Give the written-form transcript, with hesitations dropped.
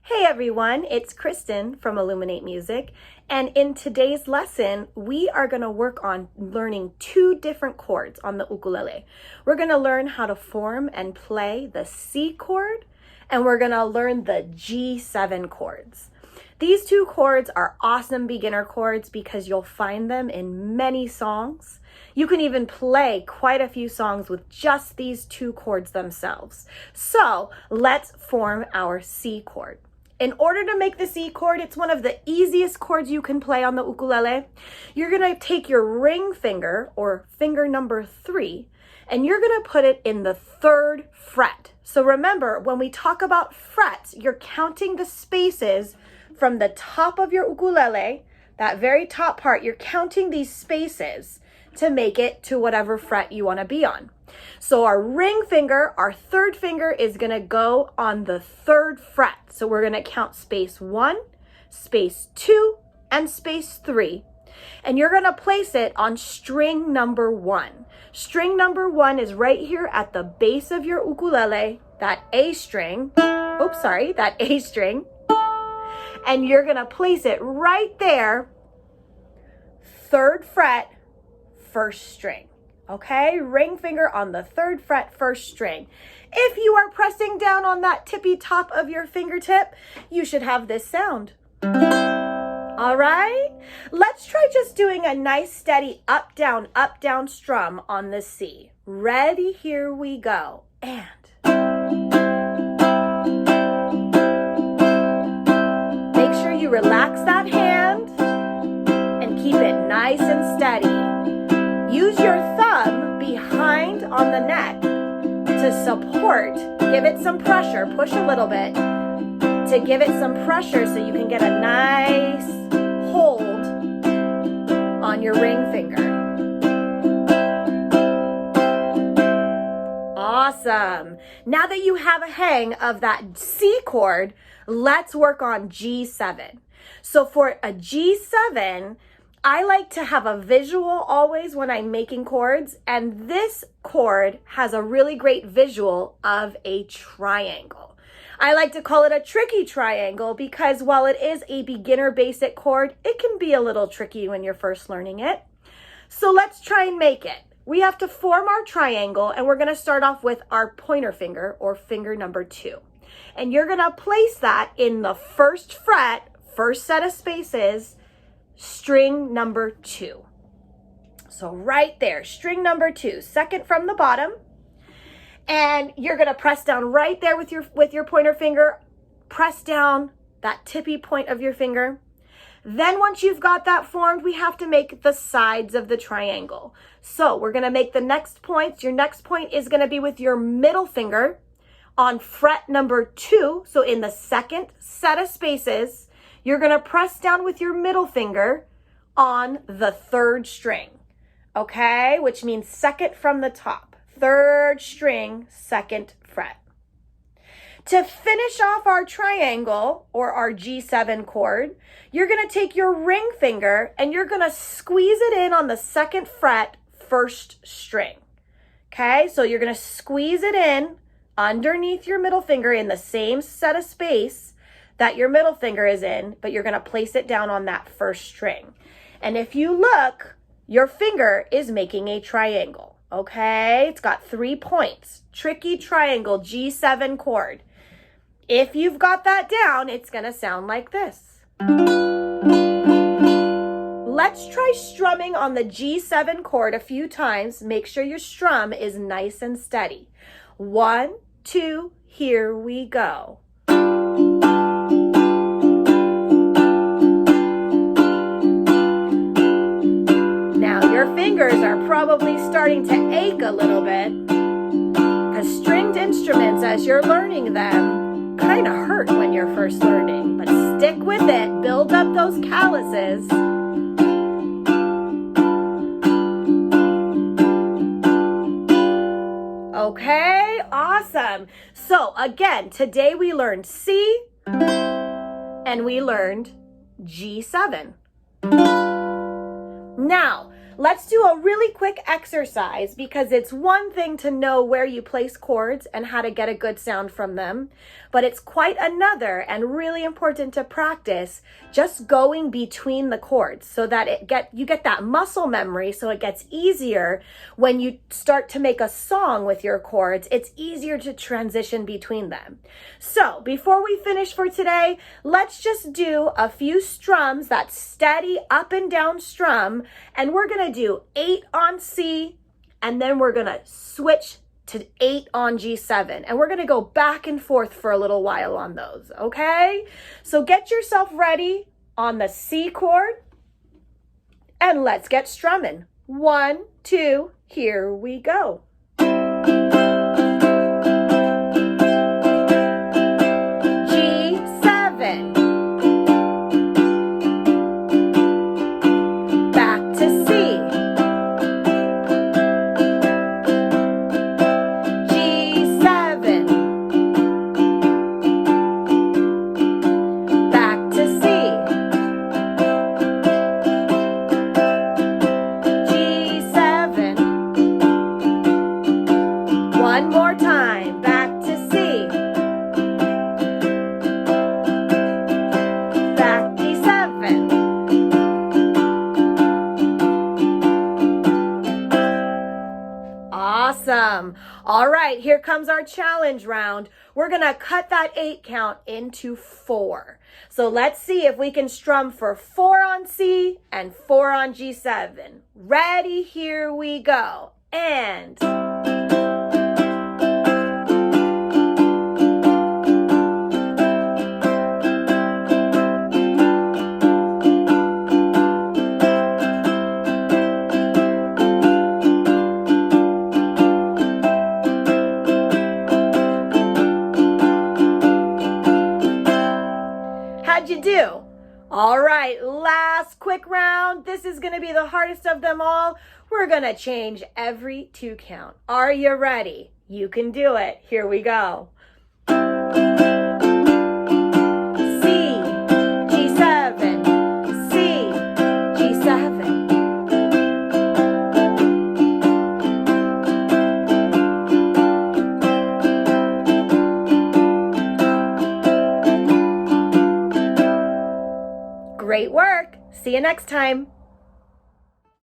Hey everyone, it's Kristen from Illuminate Music, and in today's lesson, we are going to work on learning two different chords on the ukulele. We're going to learn how to form and play the C chord, and we're going to learn the G7 chords. These two chords are awesome beginner chords because you'll find them in many songs. You can even play quite a few songs with just these two chords themselves. So let's form our C chord. In order to make the C chord, it's one of the easiest chords you can play on the ukulele. You're going to take your ring finger, or finger number 3, and you're going to put it in the 3rd fret. So remember, when we talk about frets, you're counting the spaces from the top of your ukulele, that very top part, you're counting these spaces to make it to whatever fret you want to be on. So our ring finger, our 3rd finger, is going to go on the 3rd fret. So we're going to count space 1, space 2, and space 3. And you're going to place it on string number 1. String number 1 is right here at the base of your ukulele, that A string. That A string. And you're going to place it right there, 3rd fret, 1st string. Okay, ring finger on the 3rd fret, 1st string. If you are pressing down on that tippy top of your fingertip, you should have this sound. All right, let's try just doing a nice steady up, down strum on the C. Ready? Here we go. And make sure you relax that hand and keep it nice and steady. Use your thumb behind on the neck to support. Give it some pressure. Push a little bit to give it some pressure so you can get a nice hold on your ring finger. Awesome. Now that you have a hang of that C chord, let's work on G7. So for a G7, I like to have a visual always when I'm making chords, and this chord has a really great visual of a triangle. I like to call it a tricky triangle because while it is a beginner basic chord, it can be a little tricky when you're first learning it. So let's try and make it. We have to form our triangle, and we're going to start off with our pointer finger, or finger number 2. And you're going to place that in the 1st fret, 1st set of spaces, string number 2. So right there, string number 2, 2nd from the bottom. And you're going to press down right there with your pointer finger. Press down that tippy point of your finger. Then once you've got that formed, we have to make the sides of the triangle. So we're going to make the next points. Your next point is going to be with your middle finger on fret number 2. So in the 2nd set of spaces, you're going to press down with your middle finger on the 3rd string, okay? Which means 2nd from the top, 3rd string, 2nd fret. To finish off our triangle, or our G7 chord, you're going to take your ring finger and you're going to squeeze it in on the 2nd fret, 1st string, okay? So you're going to squeeze it in underneath your middle finger in the same set of space that your middle finger is in, but you're going to place it down on that 1st string. And if you look, your finger is making a triangle, okay? It's got 3 points. Tricky triangle, G7 chord. If you've got that down, it's going to sound like this. Let's try strumming on the G7 chord a few times. Make sure your strum is nice and steady. 1, 2, here we go. Your fingers are probably starting to ache a little bit because stringed instruments, as you're learning them, kind of hurt when you're first learning. But stick with it. Build up those calluses. Okay, awesome. So again, today we learned C and we learned G7. Now, let's do a really quick exercise because it's one thing to know where you place chords and how to get a good sound from them, but it's quite another and really important to practice just going between the chords so that you get that muscle memory, so it gets easier when you start to make a song with your chords. It's easier to transition between them. So before we finish for today, let's just do a few strums, that steady up and down strum, and we're going to do 8 on C, and then we're going to switch to 8 on G7, and we're going to go back and forth for a little while on those, okay? So get yourself ready on the C chord, and let's get strumming. 1, 2, here we go. One more time, back to C, back D7, awesome. All right, here comes our challenge round. We're gonna cut that 8 count into 4. So let's see if we can strum for 4 on C and 4 on G7. Ready? Here we go. And how'd you do? All right, last quick round. This is going to be the hardest of them all. We're going to change every 2 count. Are you ready? You can do it. Here we go. C, G7, C, G7. Great work. See you next time.